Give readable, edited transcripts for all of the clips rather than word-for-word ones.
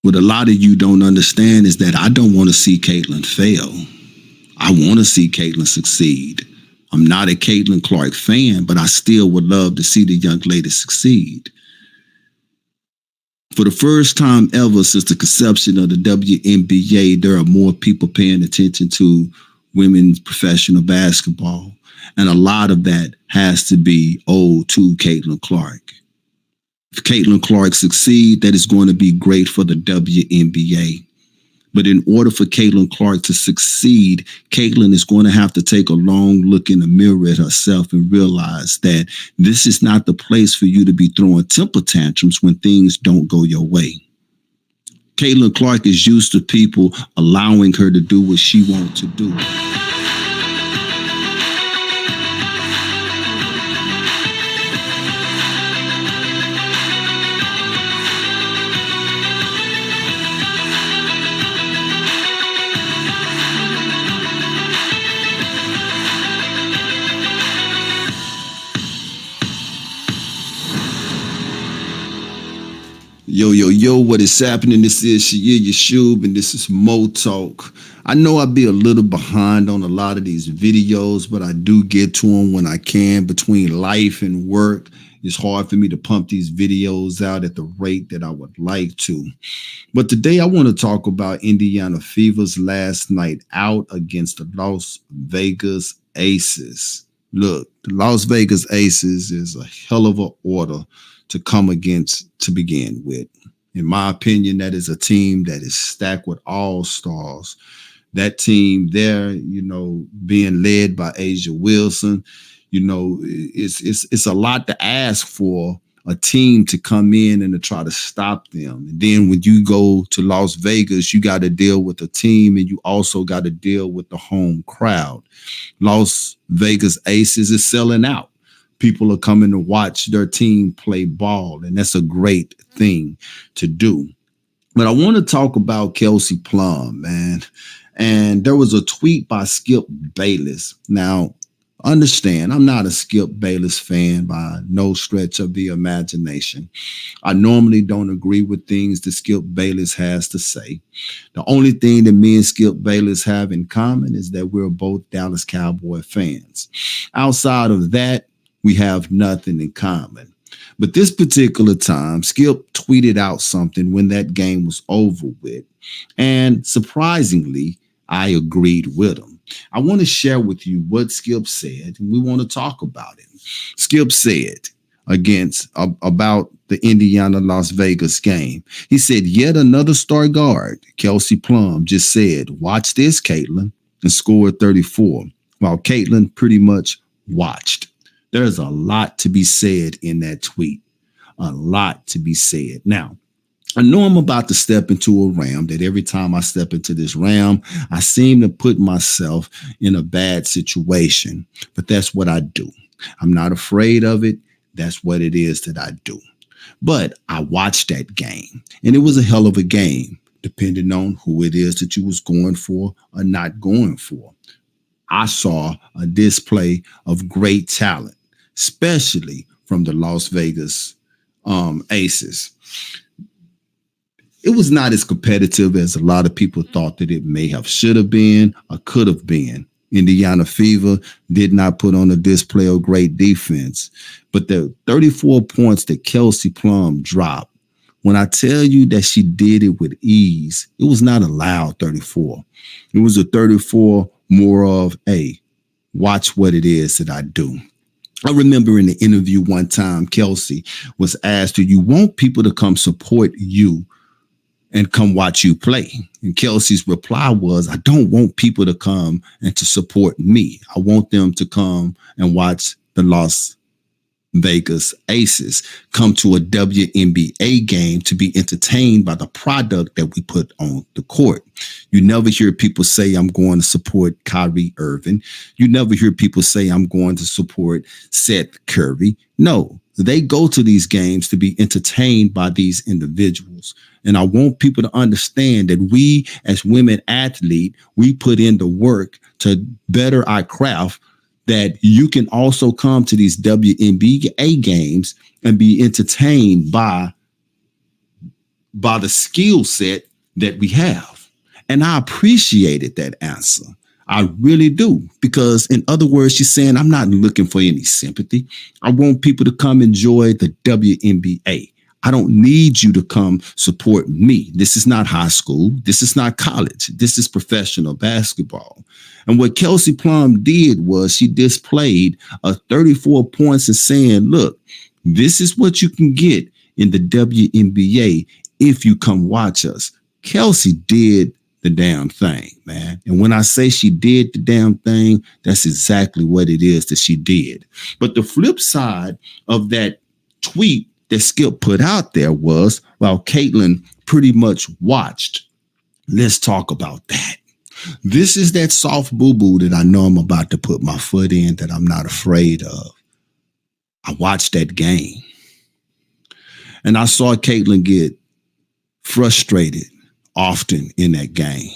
What a lot of you don't understand is that I don't want to see Catilin fail. I want to see Catilin succeed. I'm not a Catilin Clark fan, but I still would love to see the young lady succeed. For the first time ever since the conception of the WNBA, there are more people paying attention to women's professional basketball. And a lot of that has to be owed to Catilin Clark. If Catilin Clark succeeds, that is going to be great for the WNBA. But in order for Catilin Clark to succeed, Catilin is going to have to take a long look in the mirror at herself and realize that this is not the place for you to be throwing temper tantrums when things don't go your way. Catilin Clark is used to people allowing her to do what she wants to do. Yo, what is happening? This is Shia Yashub, and this is Mo Talk. I know I'll be a little behind on a lot of these videos, but I do get to them when I can. Between life and work, it's hard for me to pump these videos out at the rate that I would like to. But today I want to talk about Indiana Fever's last night out against the Las Vegas Aces. Look, the Las Vegas Aces is a hell of an order to come against to begin with. In my opinion, that is a team that is stacked with all-stars. That team there, being led by Asia Wilson, it's a lot to ask for a team to come in and to try to stop them. And then when you go to Las Vegas, you got to deal with a team, and you also got to deal with the home crowd. Las Vegas Aces is selling out. People are coming to watch their team play ball, and that's a great thing to do. But I want to talk about Kelsey Plum, man. And there was a tweet by Skip Bayless. Now, understand, I'm not a Skip Bayless fan by no stretch of the imagination. I normally don't agree with things that Skip Bayless has to say. The only thing that me and Skip Bayless have in common is that we're both Dallas Cowboy fans. Outside of that, we have nothing in common. But this particular time, Skip tweeted out something when that game was over with. And surprisingly, I agreed with him. I want to share with you what Skip said, and we want to talk about it. Skip said about the Indiana Las Vegas game. He said, yet another star guard, Kelsey Plum, just said, watch this, Catilin, and scored 34, while Catilin pretty much watched. There's a lot to be said in that tweet. A lot to be said. Now, I know I'm about to step into a realm that every time I step into this realm, I seem to put myself in a bad situation. But that's what I do. I'm not afraid of it. That's what it is that I do. But I watched that game, and it was a hell of a game, depending on who it is that you was going for or not going for. I saw a display of great talent, especially from the Las Vegas Aces. It was not as competitive as a lot of people thought that it may have should have been or could have been. Indiana Fever did not put on a display of great defense, but the 34 points that Kelsey Plum dropped, when I tell you that she did it with ease, it was not a loud 34. It was a 34 more of, hey, watch what it is that I do. I remember in the interview one time, Kelsey was asked, do you want people to come support you and come watch you play? And Kelsey's reply was, I don't want people to come and to support me. I want them to come and watch the Las Vegas Aces come to a WNBA game to be entertained by the product that we put on the court. You never hear people say, I'm going to support Kyrie Irving. You never hear people say, I'm going to support Seth Curry. No, they go to these games to be entertained by these individuals. And I want people to understand that we as women athletes, we put in the work to better our craft, that you can also come to these WNBA games and be entertained by by the skill set that we have. And I appreciated that answer. I really do. Because in other words, she's saying, I'm not looking for any sympathy. I want people to come enjoy the WNBA. I don't need you to come support me. This is not high school. This is not college. This is professional basketball. And what Kelsey Plum did was she displayed 34 points and saying, look, this is what you can get in the WNBA if you come watch us. Kelsey did the damn thing, man. And when I say she did the damn thing, that's exactly what it is that she did. But the flip side of that tweet that Skip put out there was, while Catilin pretty much watched. Let's talk about that. This is that soft boo-boo that I know I'm about to put my foot in that I'm not afraid of. I watched that game. And I saw Catilin get frustrated often in that game.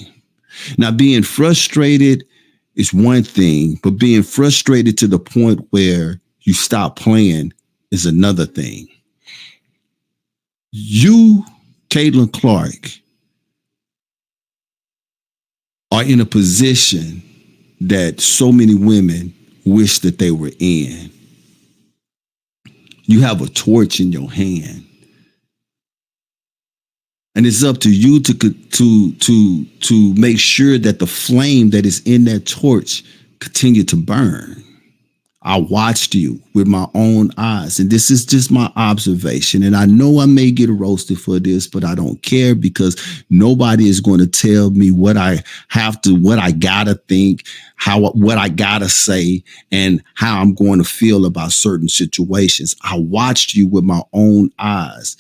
Now, being frustrated is one thing, but being frustrated to the point where you stop playing is another thing. You, Catilin Clark, are in a position that so many women wish that they were in. You have a torch in your hand. And it's up to you to make sure that the flame that is in that torch continue to burn. I watched you with my own eyes, and this is just my observation. And I know I may get roasted for this, but I don't care because nobody is going to tell me what I gotta think, what I gotta say, and how I'm going to feel about certain situations. I watched you with my own eyes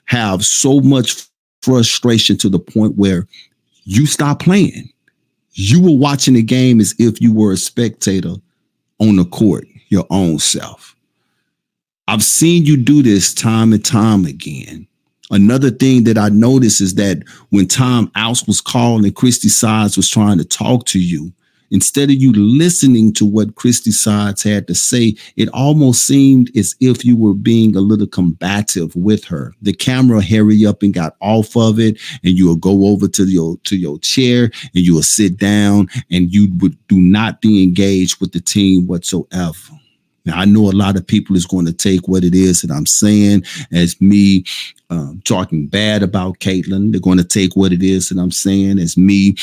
have so much frustration to the point where you stopped playing. You were watching the game as if you were a spectator on the court, your own self. I've seen you do this time and time again. Another thing that I noticed is that when time outs was called and Christy Sides was trying to talk to you, instead of you listening to what Christy Sides had to say, it almost seemed as if you were being a little combative with her. The camera hurry up and got off of it, and you will go over to your chair and you will sit down, and you would do not be engaged with the team whatsoever. Now, I know a lot of people is going to take what it is that I'm saying as me talking bad about Catilin. They're going to take what it is that I'm saying as me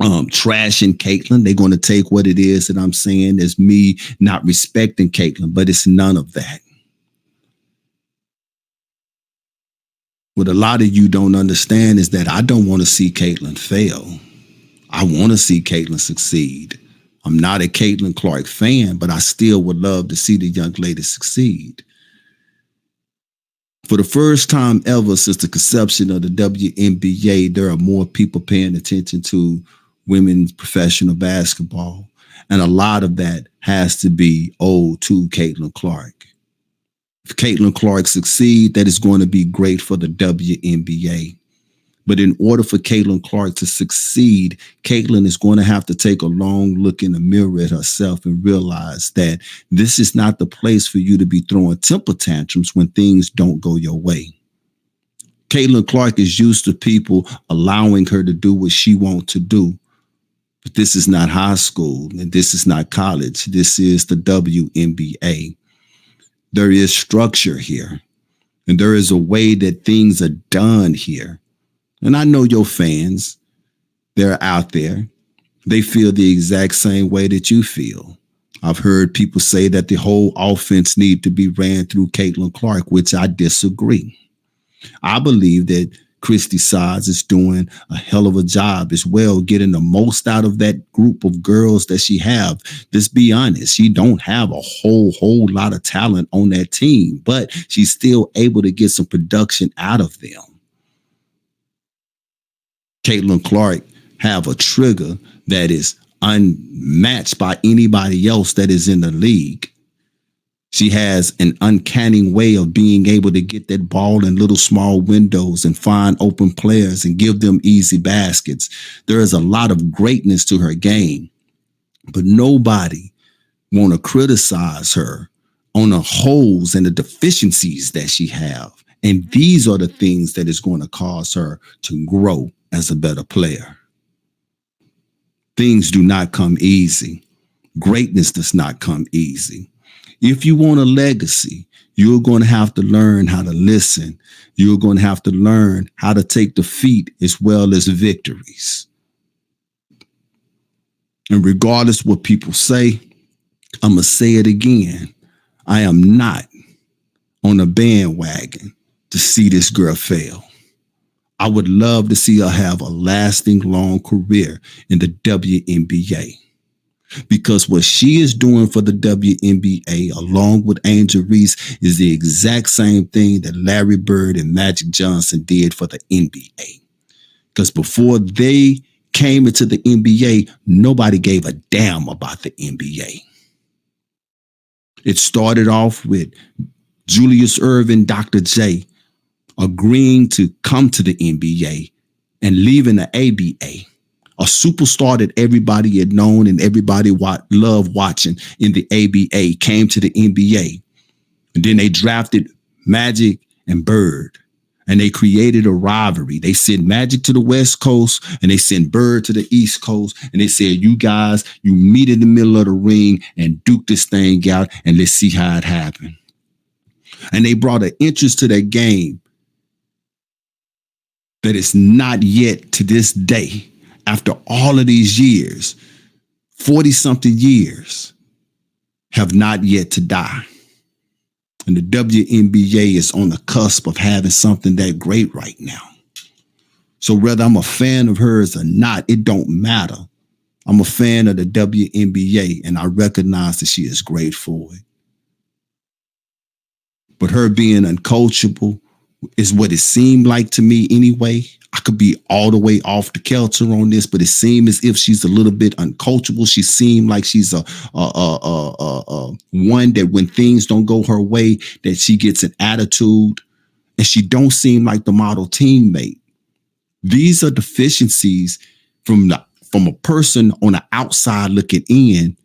trashing Catilin. They're going to take what it is that I'm saying as me not respecting Catilin, but it's none of that. What a lot of you don't understand is that I don't want to see Catilin fail. I want to see Catilin succeed. I'm not a Catilin Clark fan, but I still would love to see the young lady succeed. For the first time ever since the conception of the WNBA, there are more people paying attention to women's professional basketball. And a lot of that has to be owed to Catilin Clark. If Catilin Clark succeeds, that is going to be great for the WNBA. But in order for Catilin Clark to succeed, Catilin is going to have to take a long look in the mirror at herself and realize that this is not the place for you to be throwing temper tantrums when things don't go your way. Catilin Clark is used to people allowing her to do what she wants to do. But this is not high school, and this is not college. This is the WNBA. There is structure here, and there is a way that things are done here. And I know your fans, they're out there. They feel the exact same way that you feel. I've heard people say that the whole offense need to be ran through Catilin Clark, which I disagree. I believe that Christy Sides is doing a hell of a job as well, getting the most out of that group of girls that she have. Let's be honest, she don't have a whole lot of talent on that team, but she's still able to get some production out of them. Catilin Clark have a trigger that is unmatched by anybody else that is in the league. She has an uncanny way of being able to get that ball in little small windows and find open players and give them easy baskets. There is a lot of greatness to her game, but nobody want to criticize her on the holes and the deficiencies that she have. And these are the things that is going to cause her to grow as a better player. Things do not come easy. Greatness does not come easy. If you want a legacy, you're going to have to learn how to listen. You're going to have to learn how to take defeat as well as victories. And regardless what people say, I'm going to say it again. I am not on a bandwagon to see this girl fail. I would love to see her have a lasting, long career in the WNBA. Because what she is doing for the WNBA, along with Angel Reese, is the exact same thing that Larry Bird and Magic Johnson did for the NBA. Because before they came into the NBA, nobody gave a damn about the NBA. It started off with Julius Erving, Dr. J, agreeing to come to the NBA and leaving the ABA. A superstar that everybody had known and everybody loved watching in the ABA came to the NBA. And then they drafted Magic and Bird. And they created a rivalry. They sent Magic to the West Coast and they sent Bird to the East Coast. And they said, you guys, you meet in the middle of the ring and duke this thing out and let's see how it happened. And they brought an interest to that game that is not yet to this day, after all of these years, 40-something years, have not yet to die. And the WNBA is on the cusp of having something that great right now. So whether I'm a fan of hers or not, it don't matter. I'm a fan of the WNBA, and I recognize that she is great for it. But her being uncoachable is what it seemed like to me anyway. I could be all the way off the kilter on this, but it seemed as if she's a little bit uncoachable. She seemed like she's a one that when things don't go her way, that she gets an attitude, and she don't seem like the model teammate. These are deficiencies from a person on the outside looking in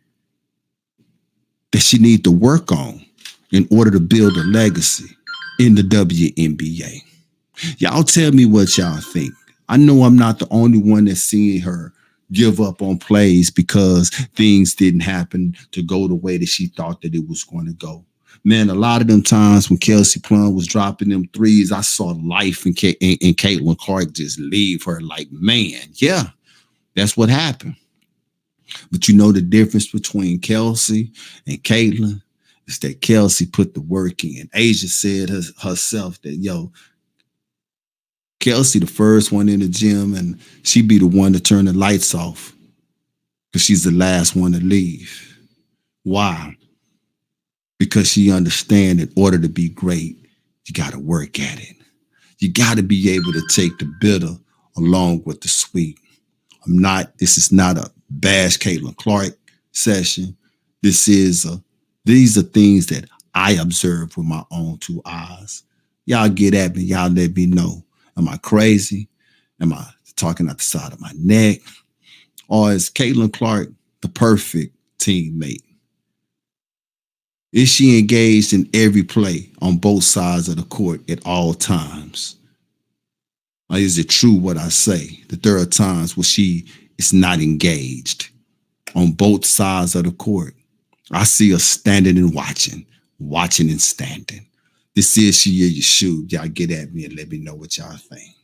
that she needs to work on in order to build a legacy in the WNBA. Y'all tell me what y'all think. I know I'm not the only one that's seeing her give up on plays because things didn't happen to go the way that she thought that it was going to go. Man, a lot of them times when Kelsey Plum was dropping them threes, I saw life in Catilin Clark just leave her like, man, yeah, that's what happened. But you know the difference between Kelsey and Catilin is that Kelsey put the work in. Asia said herself that, yo, Kelsey the first one in the gym, and she be the one to turn the lights off because she's the last one to leave. Why? Because she understands in order to be great, you got to work at it. You got to be able to take the bitter along with the sweet. This is not a bash Catilin Clark session. These are things that I observe with my own two eyes. Y'all get at me. Y'all let me know. Am I crazy? Am I talking out the side of my neck? Or is Catilin Clark the perfect teammate? Is she engaged in every play on both sides of the court at all times? Or is it true what I say, that there are times where she is not engaged on both sides of the court? I see her standing and watching and standing. This is She Is Your Shoe. Y'all get at me and let me know what y'all think.